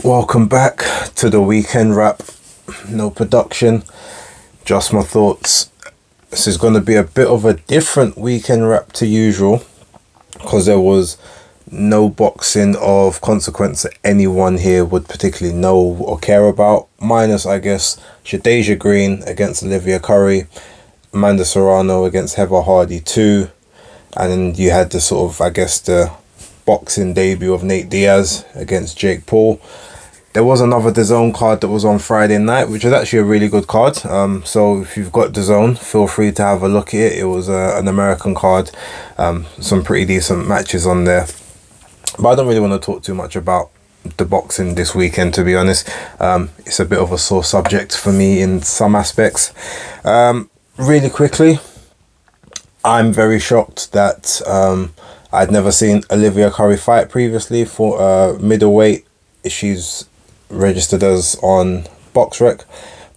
Welcome back to the weekend wrap. No production, just my thoughts. This is going to be a bit of a different weekend wrap to usual because there was no boxing of consequence that anyone here would particularly know or care about, minus I guess Serrano Green against Olivia Curry, Amanda Serrano against Heather Hardy 2, and then you had the sort of, I guess, the boxing debut of Nate Diaz against Jake Paul. There was another DAZN card that was on Friday night, which was actually a really good card. So if you've got DAZN, feel free to have a look at it. It was an American card, some pretty decent matches on there. But I don't really want to talk too much about the boxing this weekend, to be honest. It's a bit of a sore subject for me in some aspects. Really quickly, I'm very shocked that I'd never seen Olivia Curry fight previously for middleweight. She's registered as on BoxRec,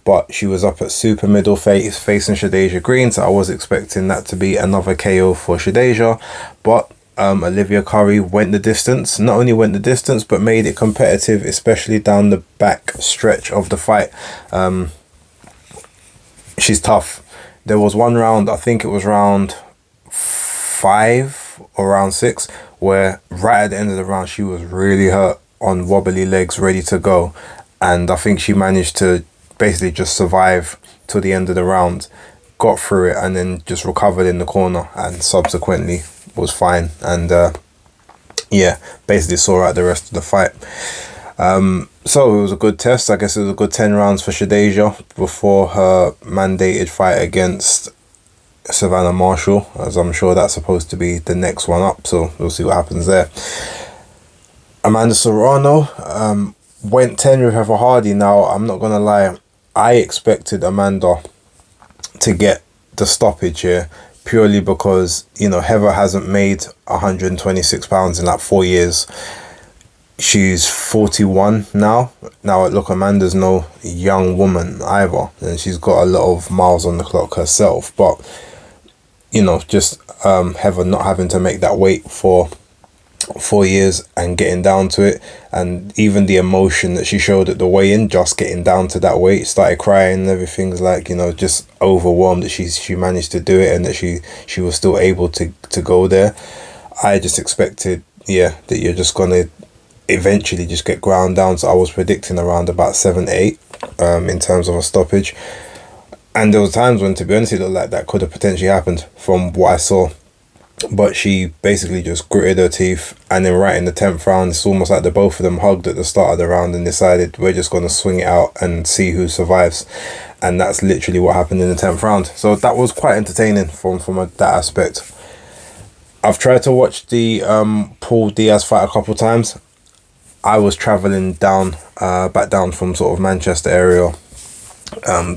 but she was up at super middle facing Serrano Green, so I was expecting that to be another KO for Serrano, but Olivia Curry went the distance. Not only went the distance, but made it competitive, especially down the back stretch of the fight. She's tough. There was one round, I think it was round 5 or round 6, where right at the end of the round she was really hurt, on wobbly legs, ready to go, and I think she managed to basically just survive till the end of the round, got through it, and then just recovered in the corner and subsequently was fine, and yeah, basically saw out the rest of the fight. So it was a good test. I guess it was a good 10 rounds for Serrano before her mandated fight against Savannah Marshall, as I'm sure that's supposed to be the next one up, so we'll see what happens there. Amanda Serrano went 10 with Heather Hardy. Now, I'm not going to lie, I expected Amanda to get the stoppage here purely because, you know, Heather hasn't made 126 pounds in like 4 years. She's 41 now. Now, look, Amanda's no young woman either, and she's got a lot of miles on the clock herself, but, you know, just Heather not having to make that weight for 4 years and getting down to it, and even the emotion that she showed at the weigh-in, just getting down to that weight, started crying and everything's like, you know, just overwhelmed that she managed to do it and that she was still able to go there. I just expected, yeah, that you're just gonna eventually just get ground down, so I was predicting around about 7-8 in terms of a stoppage, and there was times when, to be honest, it looked like that could have potentially happened from what I saw. But she basically just gritted her teeth, and then right in the 10th round, it's almost like the both of them hugged at the start of the round and decided we're just going to swing it out and see who survives. And that's literally what happened in the 10th round. So that was quite entertaining from that aspect. I've tried to watch the Paul Diaz fight a couple times. I was travelling down, back down from sort of Manchester area.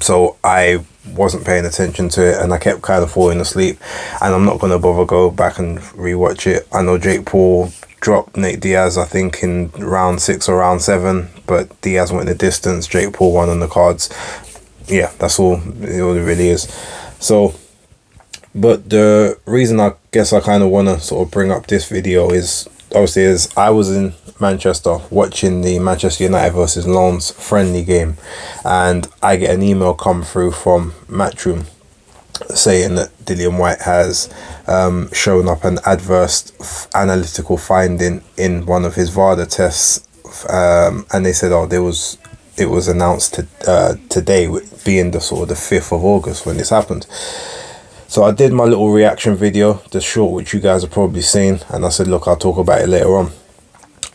So I wasn't paying attention to it, and I kept kind of falling asleep, and I'm not going to bother go back and rewatch it. I know Jake Paul dropped Nate Diaz, I think, in round 6 or round 7, but Diaz went the distance, Jake Paul won on the cards. Yeah, that's all it really is. So, but the reason I guess I kind of want to sort of bring up this video is, obviously, is I was in Manchester watching the Manchester United versus Lens friendly game, and I get an email come through from Matchroom saying that Dillian Whyte has shown up an adverse analytical finding in one of his VADA tests, and they said, oh, it was announced today, being the sort of the 5th of August when this happened. So I did my little reaction video, the short, which you guys have probably seen, and I said, look, I'll talk about it later on.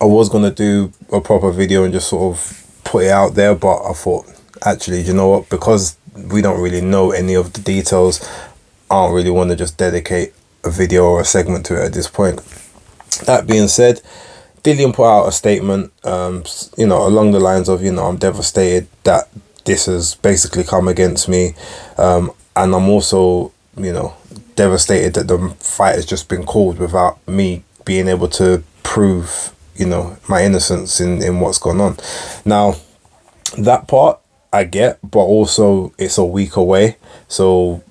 I was going to do a proper video and just sort of put it out there, but I thought, actually, you know what, because we don't really know any of the details, I don't really want to just dedicate a video or a segment to it at this point. That being said, Dillian put out a statement, you know, along the lines of, you know, I'm devastated that this has basically come against me, and I'm also, you know, devastated that the fight has just been called without me being able to prove, you know, my innocence in what's gone on. Now, that part I get, but also it's a week away. So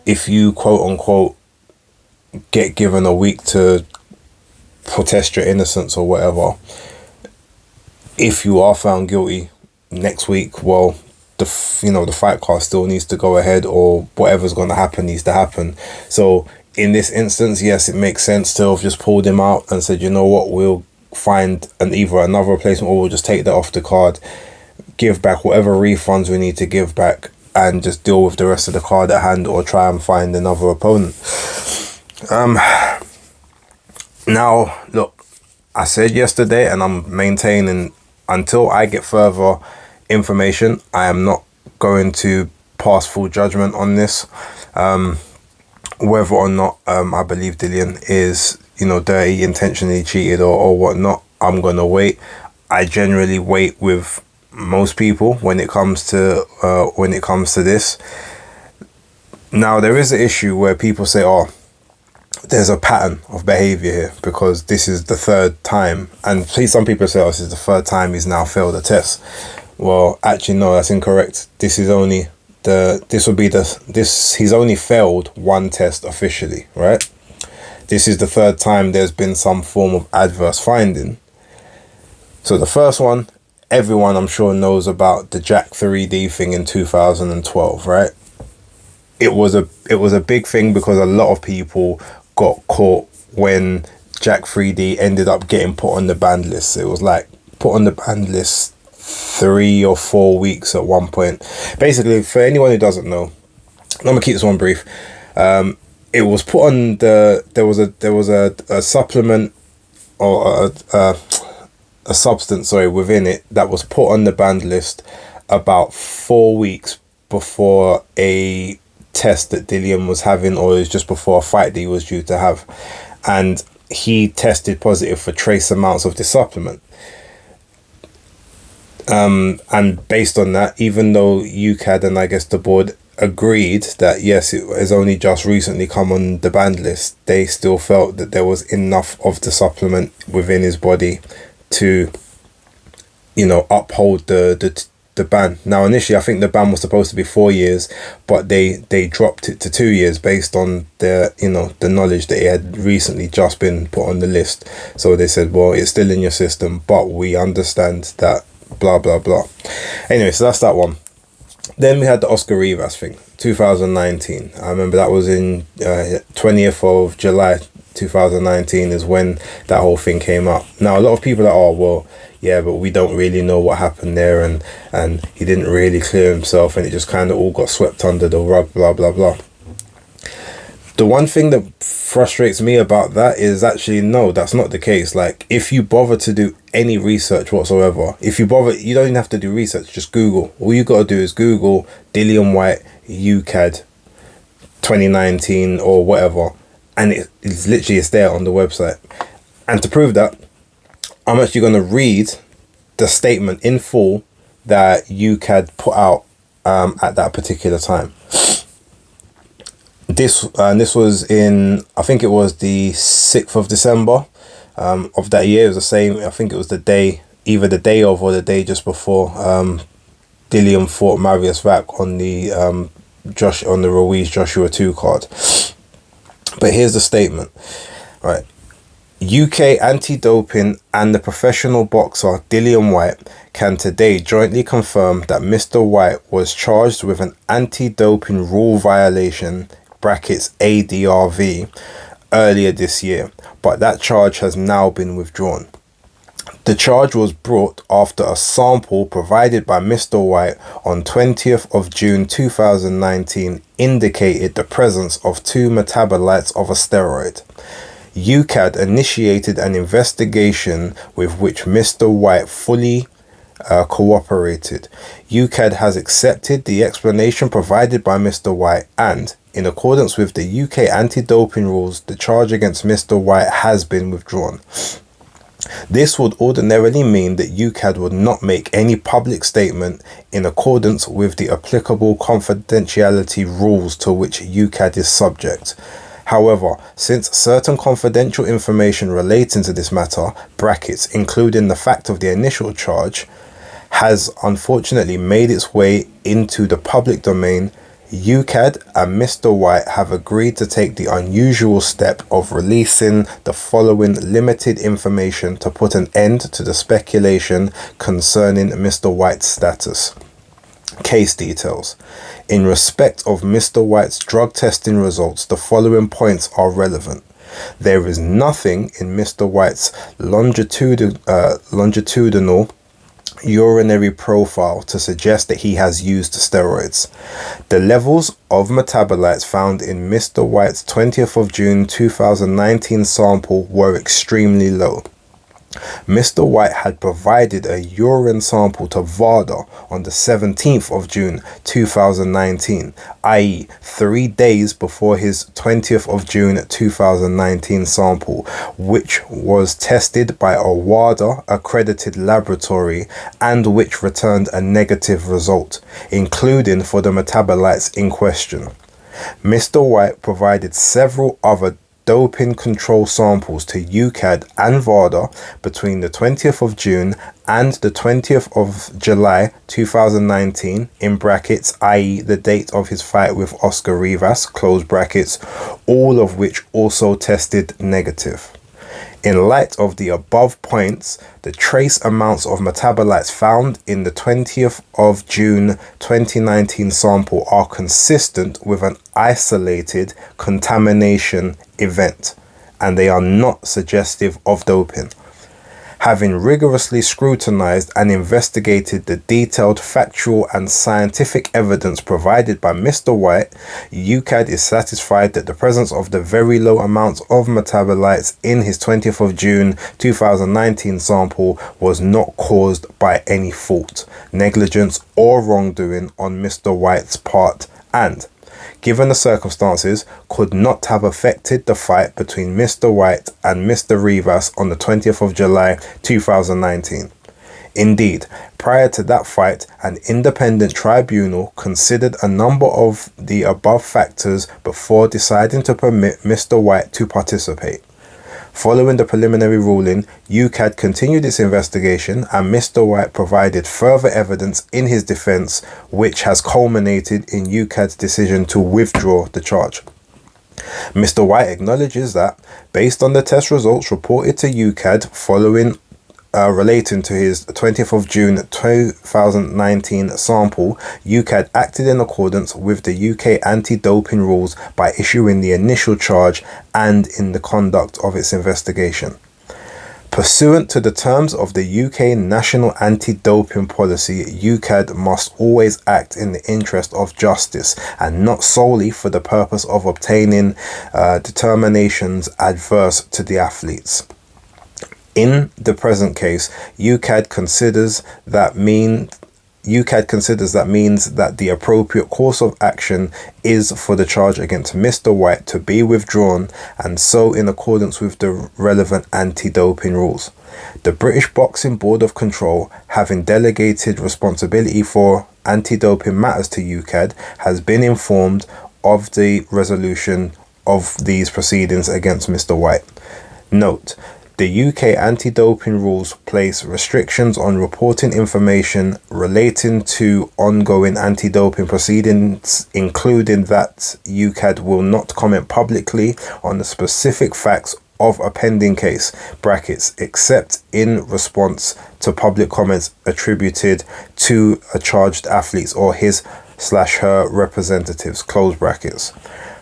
if you quote unquote get given a week to protest your innocence or whatever, if you are found guilty next week, well, the fight card still needs to go ahead, or whatever's going to happen needs to happen. So in this instance, yes, it makes sense to have just pulled him out and said, you know what, we'll find either another replacement, or we'll just take that off the card, give back whatever refunds we need to give back, and just deal with the rest of the card at hand, or try and find another opponent. Now, look, I said yesterday, and I'm maintaining, until I get further information, I am not going to pass full judgment on this. Whether or not I believe Dillian is, dirty, intentionally cheated, or whatnot, I'm going to wait. I generally wait with most people when it comes to this. Now, there is an issue where people say, oh, there's a pattern of behavior here, because this is the third time, and some people say, oh, this is the third time he's now failed a test. Well, actually, no, that's incorrect. He's only failed one test officially, right? This is the third time there's been some form of adverse finding. So the first one, everyone I'm sure knows about, the Jack 3D thing in 2012, right? It was a big thing because a lot of people got caught when Jack 3D ended up getting put on the banned list. It was like put on the banned list 3 or 4 weeks at one point. Basically, for anyone who doesn't know, I'm gonna keep this one brief. It was put on there was a supplement, or a substance, within it, that was put on the banned list about 4 weeks before a test that Dillian was having, or it was just before a fight that he was due to have, and he tested positive for trace amounts of this supplement. And based on that, even though UKAD and I guess the board agreed that yes, it has only just recently come on the banned list, they still felt that there was enough of the supplement within his body to, uphold the ban. Now, initially, I think the ban was supposed to be 4 years, but they dropped it to 2 years based on the knowledge that it had recently just been put on the list. So they said, well, it's still in your system, but we understand that blah blah blah. Anyway, so that's that one. Then we had the Oscar Rivas thing, 2019. I remember that was in 20th of July 2019 is when that whole thing came up. Now, a lot of people are, oh, well, yeah, but we don't really know what happened there, and he didn't really clear himself, and it just kind of all got swept under the rug, blah blah blah. The one thing that frustrates me about that is actually, no, that's not the case. Like, if you bother to do any research whatsoever, you don't even have to do research, just Google. All you got to do is Google Dillian Whyte UKAD 2019 or whatever, and it's literally there on the website. And to prove that, I'm actually going to read the statement in full that UKAD put out at that particular time. This was in, I think it was the 6th of December of that year. It was the same, I think it was either the day of or the day just before Dillian fought Marius Vac on the Ruiz Joshua 2 card. But here's the statement, right? UK anti-doping and the professional boxer Dillian Whyte can today jointly confirm that Mr. Whyte was charged with an anti-doping rule violation brackets ADRV earlier this year, but that charge has now been withdrawn. The charge was brought after a sample provided by Mr. Whyte on 20th of June 2019 indicated the presence of 2 metabolites of a steroid. UKAD initiated an investigation with which Mr. Whyte fully cooperated. UKAD has accepted the explanation provided by Mr. Whyte and, in accordance with the UK anti-doping rules, the charge against Mr. Whyte has been withdrawn. This would ordinarily mean that UKAD would not make any public statement in accordance with the applicable confidentiality rules to which UKAD is subject. However, since certain confidential information relating to this matter, brackets, including the fact of the initial charge, has unfortunately made its way into the public domain, UCAD and Mr. Whyte have agreed to take the unusual step of releasing the following limited information to put an end to the speculation concerning Mr. Whyte's status. Case details. In respect of Mr. Whyte's drug testing results, the following points are relevant. There is nothing in Mr. Whyte's longitudinal urinary profile to suggest that he has used steroids. The levels of metabolites found in Mr. Whyte's 20th of June 2019 sample were extremely low. Mr. Whyte had provided a urine sample to VADA on the 17th of June 2019, i.e. 3 days before his 20th of June 2019 sample, which was tested by a WADA accredited laboratory and which returned a negative result, including for the metabolites in question. Mr. Whyte provided several other doping control samples to UCAD and VADA between the 20th of June and the 20th of July 2019, in brackets, i.e. the date of his fight with Oscar Rivas, close brackets, all of which also tested negative. In light of the above points, the trace amounts of metabolites found in the 20th of June 2019 sample are consistent with an isolated contamination event, and they are not suggestive of doping. Having rigorously scrutinized and investigated the detailed factual and scientific evidence provided by Mr. Whyte, UCAD is satisfied that the presence of the very low amounts of metabolites in his 20th of June 2019 sample was not caused by any fault, negligence, or wrongdoing on Mr. Whyte's part, and, given the circumstances, could not have affected the fight between Mr. Whyte and Mr. Rivas on the 20th of July 2019. Indeed, prior to that fight, an independent tribunal considered a number of the above factors before deciding to permit Mr. Whyte to participate. Following the preliminary ruling, UCAD continued its investigation and Mr. Whyte provided further evidence in his defense, which has culminated in UCAD's decision to withdraw the charge. Mr. Whyte acknowledges that, based on the test results reported to UCAD following relating to his 20th of June 2019 sample, UCAD acted in accordance with the UK anti-doping rules by issuing the initial charge and in the conduct of its investigation. Pursuant to the terms of the UK National Anti-Doping Policy, UCAD must always act in the interest of justice and not solely for the purpose of obtaining determinations adverse to the athletes. In the present case, UCAD considers that means that the appropriate course of action is for the charge against Mr. Whyte to be withdrawn, and so in accordance with the relevant anti-doping rules. The British Boxing Board of Control, having delegated responsibility for anti-doping matters to UCAD, has been informed of the resolution of these proceedings against Mr. Whyte. Note: the UK anti-doping rules place restrictions on reporting information relating to ongoing anti-doping proceedings, including that UCAD will not comment publicly on the specific facts of a pending case, brackets, except in response to public comments attributed to a charged athlete or his/her representatives, close brackets.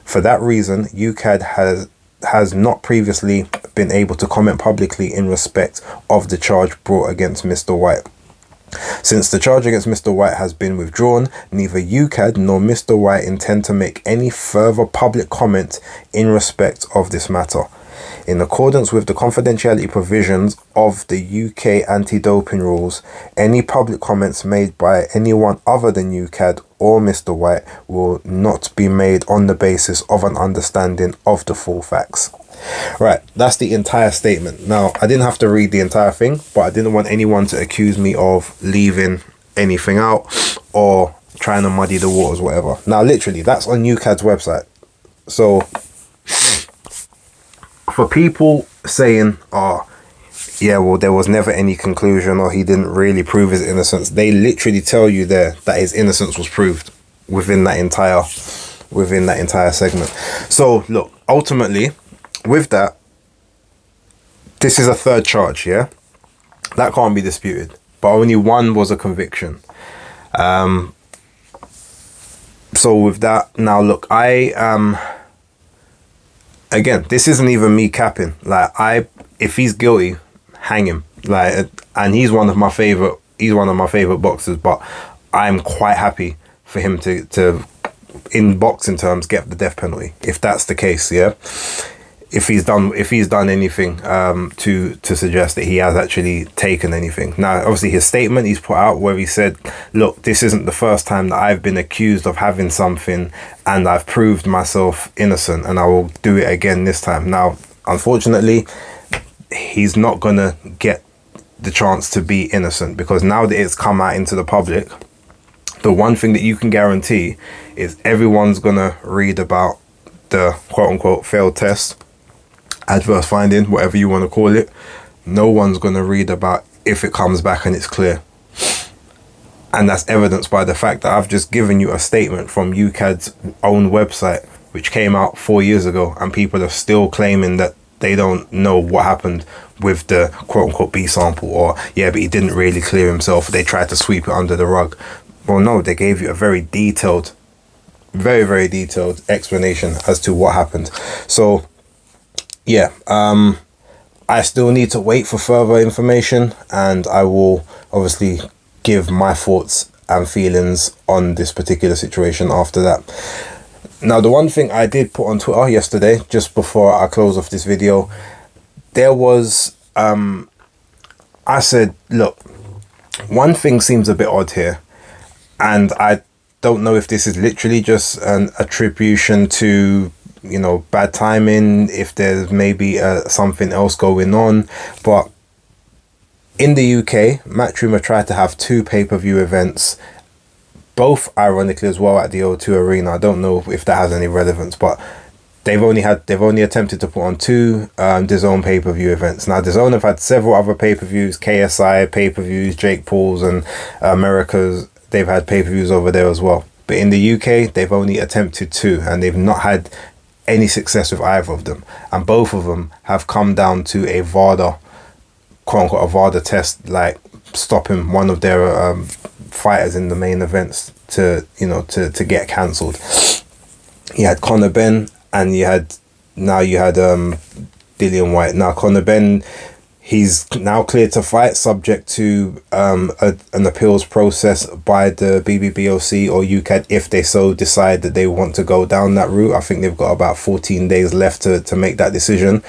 For that reason, UCAD has not previously been able to comment publicly in respect of the charge brought against Mr. Whyte. Since the charge against Mr. Whyte has been withdrawn, neither UCAD nor Mr. Whyte intend to make any further public comment in respect of this matter. In accordance with the confidentiality provisions of the UK anti-doping rules, any public comments made by anyone other than UCAD or Mr. Whyte will not be made on the basis of an understanding of the full facts. Right, that's the entire statement. Now, I didn't have to read the entire thing, but I didn't want anyone to accuse me of leaving anything out or trying to muddy the waters, whatever. Now, literally, that's on UCAD's website. So, for people saying, yeah, well, there was never any conclusion or he didn't really prove his innocence, they literally tell you there that his innocence was proved. within that entire segment. So look, ultimately, with that, this is a third charge, yeah? That can't be disputed. But only one was a conviction. So with that, now look, again, this isn't even me capping. Like, if he's guilty, hang him. Like, and he's one of my favorite boxers, but I'm quite happy for him to in boxing terms get the death penalty, if that's the case, yeah. If he's done anything to suggest that he has actually taken anything. Now, obviously, his statement he's put out where he said, look, this isn't the first time that I've been accused of having something and I've proved myself innocent, and I will do it again this time. Now, unfortunately, he's not gonna get the chance to be innocent, because now that it's come out into the public, the one thing that you can guarantee is everyone's gonna read about the quote-unquote failed test, adverse finding, whatever you want to call it. No one's going to read about if it comes back and it's clear. And that's evidenced by the fact that I've just given you a statement from UKAD's own website, which came out 4 years ago, and people are still claiming that they don't know what happened with the quote-unquote B sample, or yeah, but he didn't really clear himself, they tried to sweep it under the rug. Well, no, they gave you a very detailed, very, very detailed explanation as to what happened. So yeah, I still need to wait for further information, and I will obviously give my thoughts and feelings on this particular situation after that. Now, the one thing I did put on Twitter yesterday, just before I close off this video, there was, I said, look, one thing seems a bit odd here, and I don't know if this is literally just an attribution to, you know, bad timing, if there's maybe something else going on. But in the UK, Matchroom tried to have 2 pay-per-view events, both ironically as well at the O2 Arena. I don't know if that has any relevance, but they've only attempted to put on 2 DAZN pay-per-view events. Now, DAZN have had several other pay-per-views, KSI pay-per-views, Jake Paul's and America's. They've had pay-per-views over there as well. But in the UK, they've only attempted 2, and they've not had any success with either of them. And both of them have come down to a VADA, quote-unquote, a VADA test, like stopping one of their fighters in the main events to get cancelled. You had Conor Benn, and you had Dillian Whyte. Now, Conor Benn, he's now cleared to fight, subject to an appeals process by the BBBOC or UKAD if they so decide that they want to go down that route. I think they've got about 14 days left to make that decision.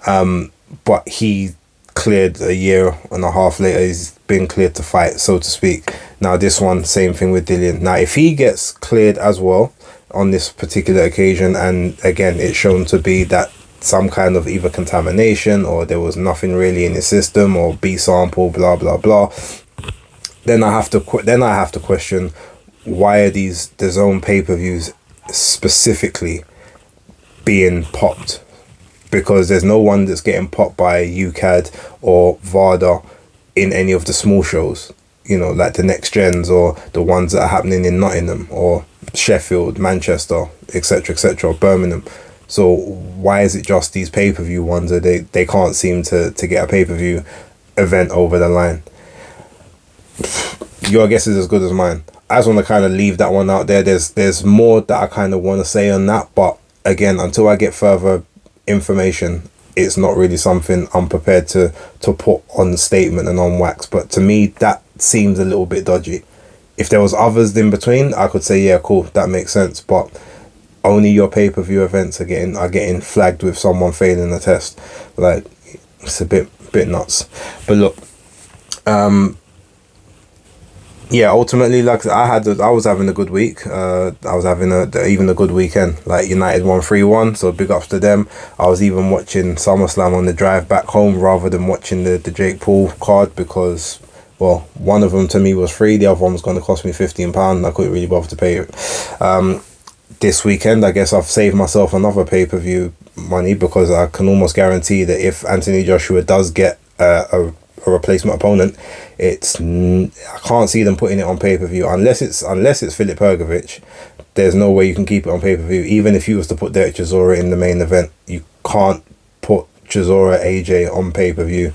But he cleared a year and a half later. He's been cleared to fight, so to speak. Now, this one, same thing with Dillian. Now, if he gets cleared as well on this particular occasion, and again, it's shown to be that some kind of either contamination or there was nothing really in the system, or B sample, blah blah blah, then I have to question, why are these DAZN pay-per-views specifically being popped? Because there's no one that's getting popped by UKAD or VADA in any of the small shows, you know, like the Next Gens or the ones that are happening in Nottingham or Sheffield, Manchester, etc., Birmingham. So why is it just these pay-per-view ones that they can't seem to get a pay-per-view event over the line? Your guess is as good as mine. I just want to kind of leave that one out there. There's more that I kind of want to say on that, but again, until I get further information, it's not really something I'm prepared to put on the statement and on wax. But to me, that seems a little bit dodgy. If there was others in between, I could say, yeah, cool, that makes sense. But only your pay-per-view events are getting flagged with someone failing a test. Like, it's a bit nuts. But look, yeah, ultimately, like I was having a good week. I was having even a good weekend. Like, United won 3-1, so big ups to them. I was even watching SummerSlam on the drive back home rather than watching the Jake Paul card, because, well, one of them to me was free, the other one was going to cost me £15. I couldn't really bother to pay it. This weekend, I guess I've saved myself another pay-per-view money, because I can almost guarantee that if Anthony Joshua does get a a replacement opponent. I can't see them putting it on pay-per-view unless it's Filip Hrgović. There's no way you can keep it on pay-per-view. Even if you was to put Derek Chisora in the main event, you can't put Chisora AJ on pay-per-view.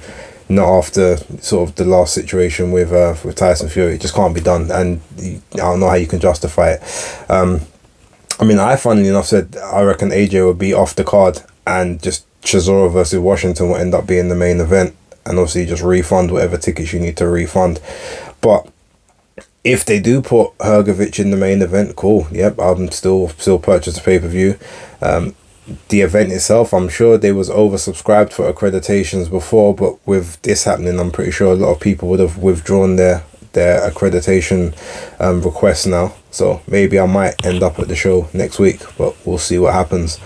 Not after sort of the last situation with Tyson Fury. It just can't be done, and I don't know how you can justify it. I mean, I funnily enough said I reckon AJ would be off the card, and just Chisora versus Washington will end up being the main event, and obviously just refund whatever tickets you need to refund. But if they do put Hrgović in the main event, cool. Yep, I'm still purchase the pay-per-view. The event itself, I'm sure they was oversubscribed for accreditations before, but with this happening, I'm pretty sure a lot of people would have withdrawn their accreditation requests now. So maybe I might end up at the show next week, but we'll see what happens.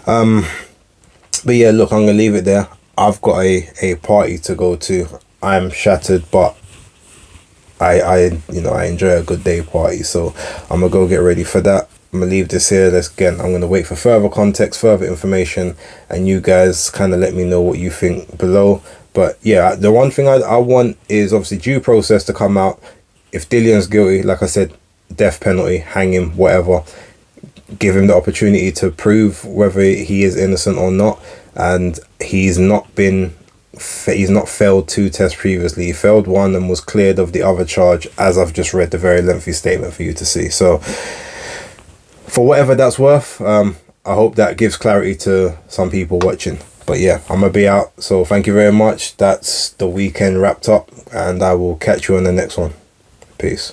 But yeah, look, I'm gonna leave it there. I've got a party to go to. I'm shattered, but I enjoy a good day party, so I'm gonna go get ready for that. I'm gonna leave this here. I'm gonna wait for further context, further information, and you guys kind of let me know what you think below. But yeah, the one thing I want is obviously due process to come out. If Dillian's guilty, like I said, death penalty, hang him, whatever. Give him the opportunity to prove whether he is innocent or not. And he's not failed 2 tests previously. He failed one and was cleared of the other charge, as I've just read the very lengthy statement for you to see. So for whatever that's worth, I hope that gives clarity to some people watching. But yeah, I'm gonna be out, so thank you very much. That's the weekend wrapped up, and I will catch you on the next one. Peace.